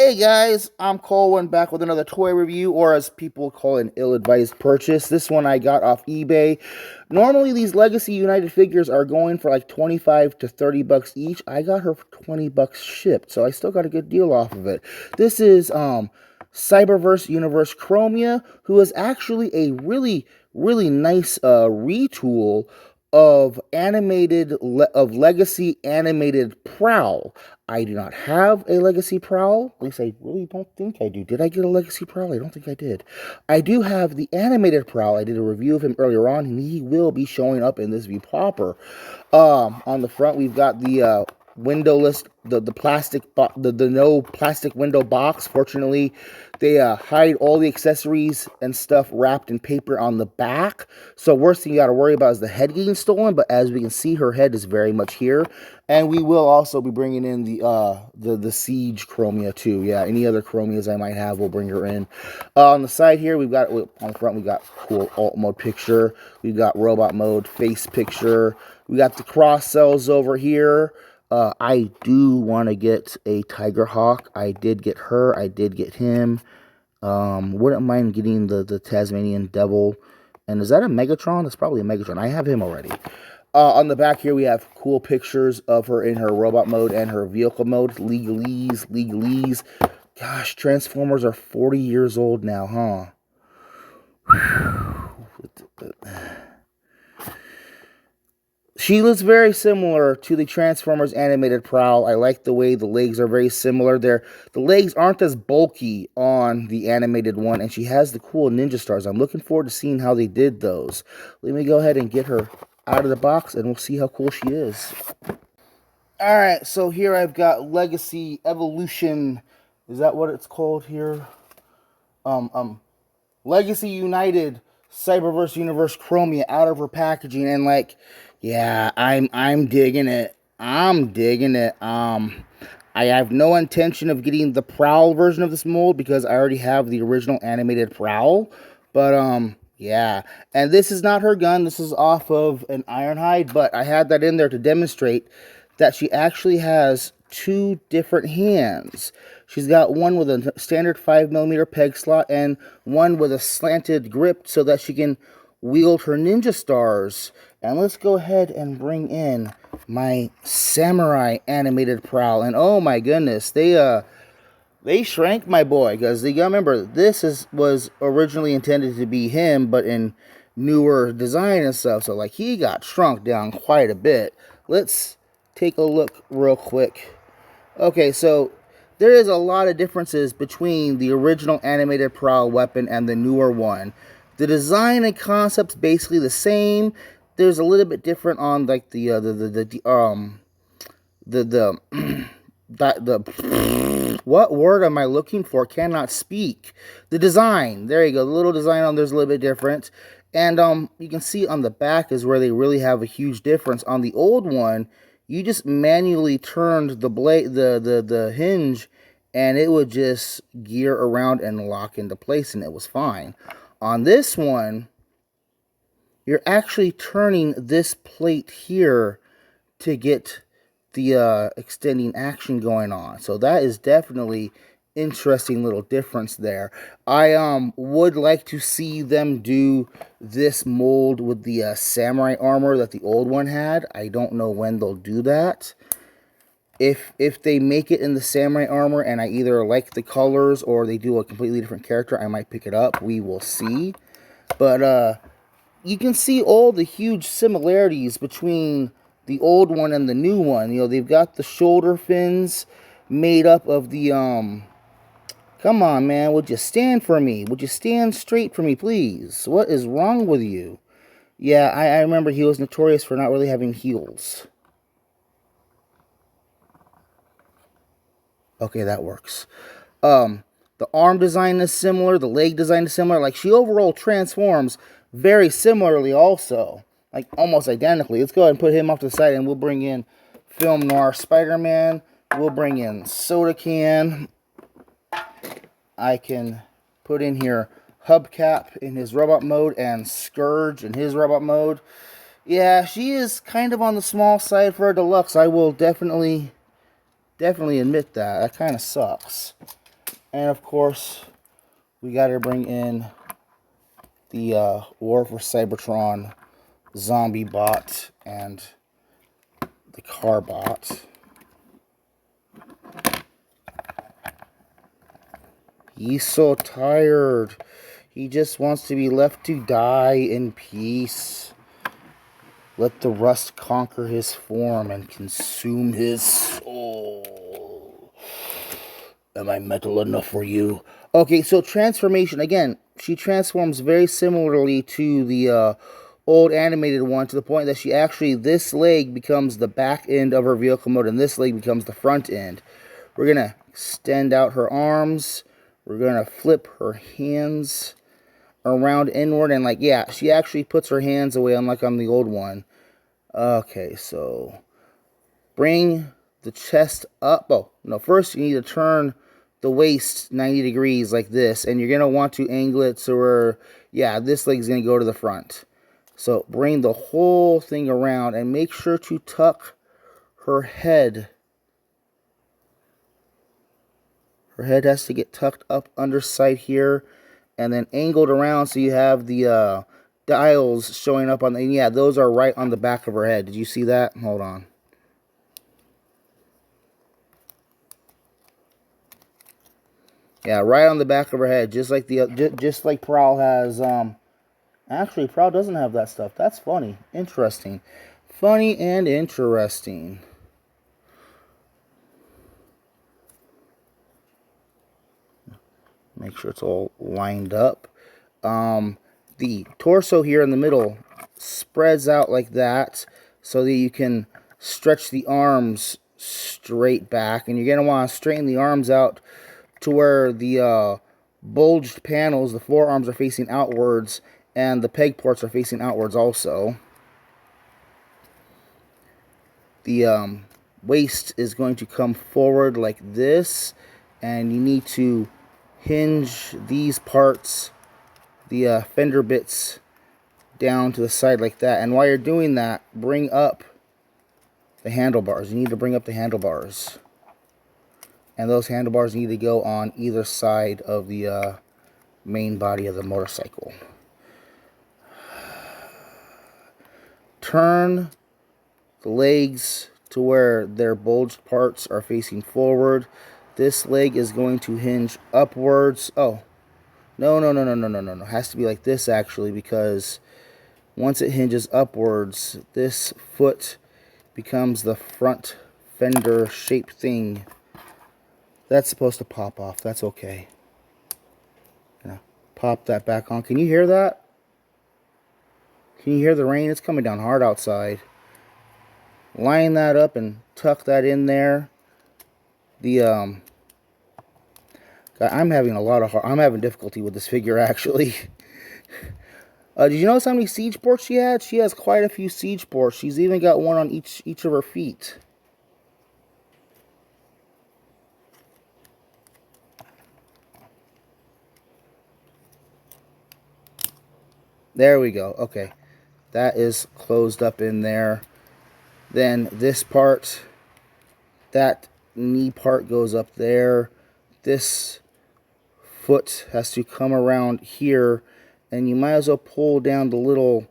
Hey guys, I'm Colwen back with another toy review, or as people call it, an ill-advised purchase. This one I got off eBay. Normally these Legacy United figures are going for like 25 to 30 bucks each. I got her for 20 bucks shipped, so I still got a good deal off of it. This is Cyberverse Universe Chromia, who is actually a really nice retool of Legacy animated Prowl. I do not have a Legacy Prowl. At least I really don't think I do. Did I get a Legacy Prowl? I don't think I did. I do have the animated Prowl. I did a review of him earlier on, and he will be showing up in this view proper. On the front, we've got the windowless, the plastic, the no plastic window box. Fortunately, they hide all the accessories and stuff wrapped in paper on the back. So worst thing you got to worry about is the head getting stolen. But as we can see, her head is very much here, and we will also be bringing in the Siege Chromia too. Yeah, any other Chromias I might have, we'll bring her in. On the side here, we've got on the front, we got cool alt mode picture. We've got robot mode face picture. We got the cross cells over here. I do want to get a Tiger Hawk. I did get her. I did get him. Wouldn't mind getting the Tasmanian Devil. And is that a Megatron? That's probably a Megatron. I have him already. On the back here, we have cool pictures of her in her robot mode and her vehicle mode. Legalese. Gosh, Transformers are 40 years old now, huh? She looks very similar to the Transformers animated Prowl. I like the way the legs are very similar. The legs aren't as bulky on the animated one, and she has the cool ninja stars. I'm looking forward to seeing how they did those. Let me go ahead and get her out of the box, and we'll see how cool she is. Alright, so here I've got Legacy Evolution. Is that what it's called here? Legacy United Cyberverse Universe Chromia out of her packaging, and like, yeah, I'm digging it. I'm digging it. I have no intention of getting the Prowl version of this mold because I already have the original animated Prowl. But yeah, and this is not her gun. This is off of an Ironhide, but I had that in there to demonstrate that she actually has two different hands. She's got one with a standard 5mm peg slot and one with a slanted grip so that she can wield her ninja stars. And let's go ahead and bring in my Samurai animated Prowl. And oh my goodness, they shrank my boy, because you gotta remember, this was originally intended to be him, but in newer design and stuff. So like, he got shrunk down quite a bit. Let's take a look real quick. Okay, so there is a lot of differences between the original animated Prowl weapon and the newer one. The design and concept's basically the same. There's a little bit different on like the what word am I looking for? Cannot speak. The design. There you go. The little design on there's a little bit different. And you can see on the back is where they really have a huge difference. On the old one, you just manually turned the blade, the hinge, and it would just gear around and lock into place, and it was fine. On this one, you're actually turning this plate here to get the extending action going on. So that is definitely interesting little difference there. I would like to see them do this mold with the samurai armor that the old one had. I don't know when they'll do that. If they make it in the samurai armor and I either like the colors or they do a completely different character, I might pick it up. We will see. But you can see all the huge similarities between the old one and the new one. You know, they've got the shoulder fins made up of the come on, man, would you stand for me? Would you stand straight for me, please? What is wrong with you? Yeah, I remember he was notorious for not really having heels. Okay, that works. The arm design is similar. The leg design is similar. Like, she overall transforms very similarly also. Like, almost identically. Let's go ahead and put him off to the side, and we'll bring in Film Noir Spider-Man. We'll bring in Soda Can. I can put in here Hubcap in his robot mode and Scourge in his robot mode. Yeah, she is kind of on the small side for a deluxe. I will definitely admit that. That kind of sucks. And of course, we got to bring in the War for Cybertron zombie bot and the car bot. He's so tired. He just wants to be left to die in peace. Let the rust conquer his form and consume his soul. Am I metal enough for you? Okay, so transformation. Again, she transforms very similarly to the old animated one, to the point that she actually, this leg becomes the back end of her vehicle mode, and this leg becomes the front end. We're going to extend out her arms. We're going to flip her hands around inward, and like, yeah, she actually puts her hands away, unlike on the old one. Okay, so bring the chest up. Oh, no, first you need to turn the waist 90 degrees like this, and you're going to want to angle it so where, yeah, this leg's going to go to the front. So bring the whole thing around and make sure to tuck her head. Her head has to get tucked up underside here, and then angled around so you have the dials showing up on the, yeah, those are right on the back of her head. Did you see that? Hold on. Yeah, right on the back of her head, just like just like Prowl has. Actually, Prowl doesn't have that stuff. That's funny, interesting, funny and interesting. Make sure it's all lined up. The torso here in the middle spreads out like that, so that you can stretch the arms straight back, and you're gonna want to straighten the arms out to where the bulged panels, the forearms, are facing outwards, and the peg ports are facing outwards also. The waist is going to come forward like this, and you need to hinge these parts, the fender bits, down to the side like that. And while you're doing that, bring up the handlebars. You need to bring up the handlebars. And those handlebars need to go on either side of the main body of the motorcycle. Turn the legs to where their bulged parts are facing forward. This leg is going to hinge upwards. Oh, no. It has to be like this, actually, because once it hinges upwards, this foot becomes the front fender shaped thing. That's supposed to pop off. That's okay. Gonna pop that back on. Can you hear that? Can you hear the rain? It's coming down hard outside. Line that up and tuck that in there. I'm having I'm having difficulty with this figure, actually. Did you notice how many siege ports she had? She has quite a few siege ports. She's even got one on each of her feet. There we go. Okay. That is closed up in there. Then this part, that knee part goes up there. This foot has to come around here, and you might as well pull down the little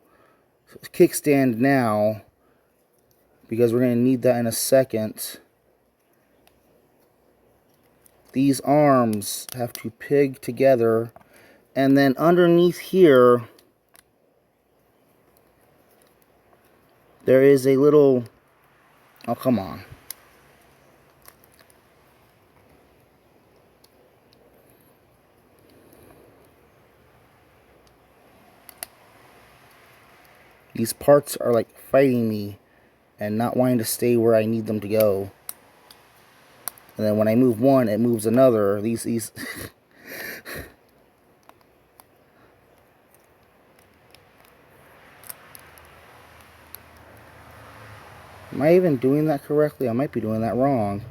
kickstand now, because we're going to need that in a second. These arms have to peg together, and then underneath here there is a little, oh, come on. These parts are like fighting me and not wanting to stay where I need them to go. And then when I move one, it moves another. These Am I even doing that correctly? I might be doing that wrong.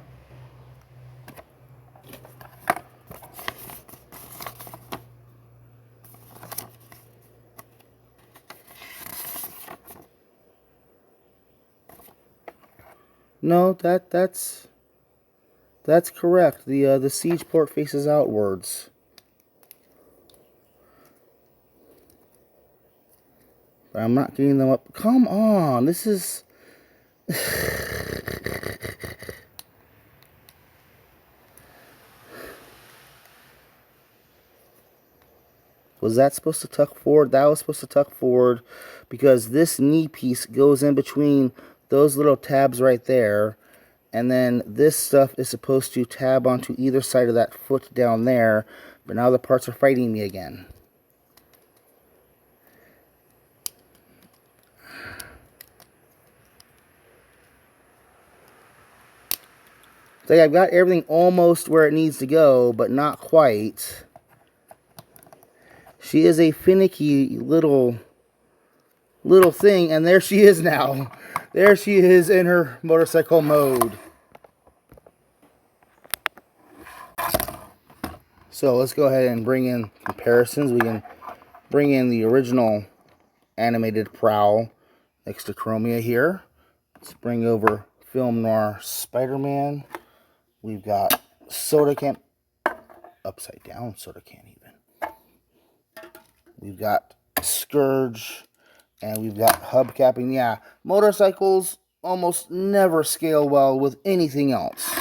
No, that's... That's correct. The siege port faces outwards. But I'm not getting them up. Come on, this is... Was that supposed to tuck forward? That was supposed to tuck forward because this knee piece goes in between those little tabs right there. And then this stuff is supposed to tab onto either side of that foot down there. But now the parts are fighting me again. So I've got everything almost where it needs to go, but not quite. She is a finicky little thing, and there she is now. There she is in her motorcycle mode. So let's go ahead and bring in comparisons. We can bring in the original animated Prowl next to Chromia here. Let's bring over Film Noir Spider-Man. We've got Soda Can, upside down Soda Can even. We've got Scourge, and we've got hubcapping. Yeah, motorcycles almost never scale well with anything else.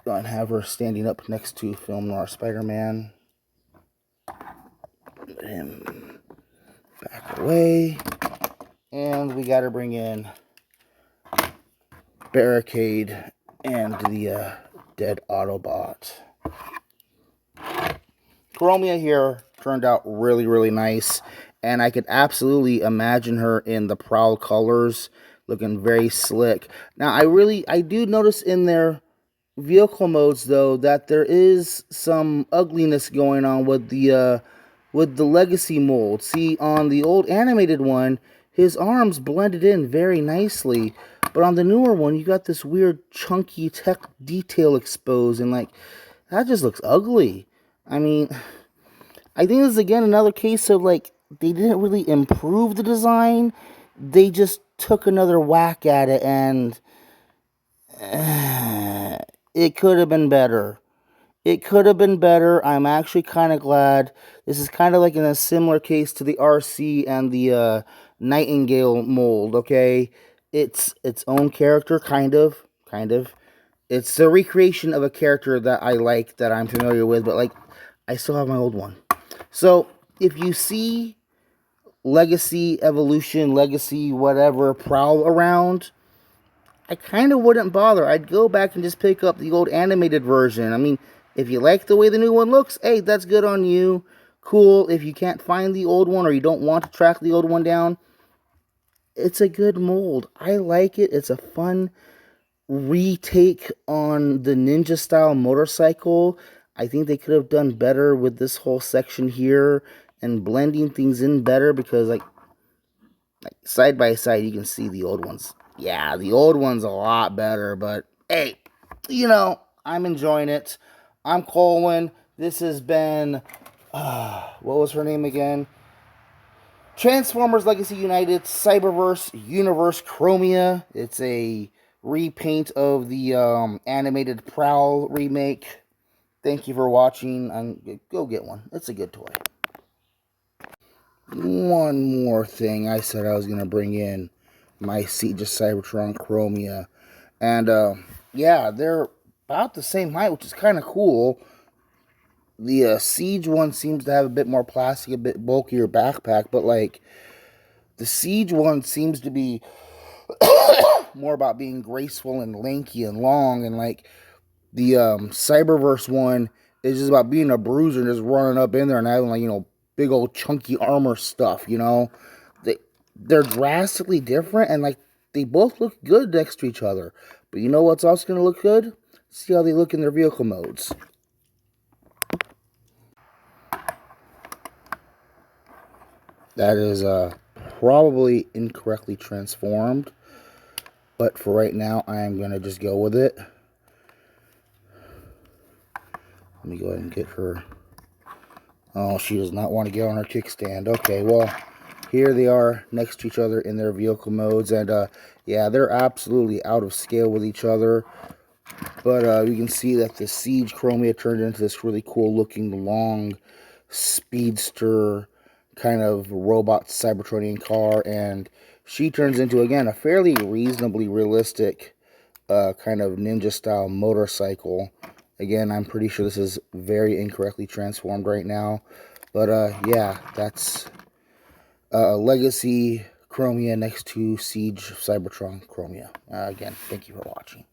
Go ahead and have her standing up next to Film Noir Spider-Man. Put him back away. And we got to bring in Barricade and the dead Autobot. Chromia here turned out really, really nice. And I could absolutely imagine her in the Prowl colors, looking very slick. Now, I do notice in their vehicle modes, though, that there is some ugliness going on with the legacy mold. See, on the old animated one, his arms blended in very nicely. But on the newer one, you got this weird chunky tech detail exposed, and like, that just looks ugly. I mean, I think this is again another case of like, they didn't really improve the design. They just took another whack at it, and it could have been better. It could have been better. I'm actually kind of glad. This is kind of like in a similar case to the RC and the Nightingale mold, okay? It's its own character, kind of. It's a recreation of a character that I like, that I'm familiar with, but like, I still have my old one. So, if you see Legacy, Evolution, Legacy, whatever, Prowl around, I kind of wouldn't bother. I'd go back and just pick up the old animated version. I mean, if you like the way the new one looks, hey, that's good on you. Cool. If you can't find the old one or you don't want to track the old one down, it's a good mold. I like it. It's a fun retake on the ninja style motorcycle. I think they could have done better with this whole section here and blending things in better, because like side by side you can see the old ones. Yeah, the old one's a lot better, but hey, you know, I'm enjoying it. I'm Colwen. This has been, what was her name again? Transformers Legacy United Cyberverse Universe Chromia. It's a repaint of the animated Prowl remake. Thank you for watching. Go get one. It's a good toy. One more thing. I said I was going to bring in my Siege of Cybertron Chromia. And, yeah, they're about the same height, which is kind of cool. The Siege one seems to have a bit more plastic, a bit bulkier backpack, but, like, the Siege one seems to be more about being graceful and lanky and long, and, like, the Cyberverse one is just about being a bruiser and just running up in there and having, like, you know, big old chunky armor stuff, you know? They're drastically different, and, like, they both look good next to each other. But you know what's also going to look good? See how they look in their vehicle modes. That is probably incorrectly transformed. But for right now, I am going to just go with it. Let me go ahead and get her. Oh, she does not want to get on her kickstand. Okay, well, here they are next to each other in their vehicle modes, and yeah, they're absolutely out of scale with each other. But you can see that the Siege Chromia turned into this really cool looking long speedster kind of robot Cybertronian car, and she turns into, again, a fairly reasonably realistic kind of ninja style motorcycle. Again, I'm pretty sure this is very incorrectly transformed right now, but yeah, that's Legacy Chromia next to Siege Cybertron Chromia. Again, thank you for watching.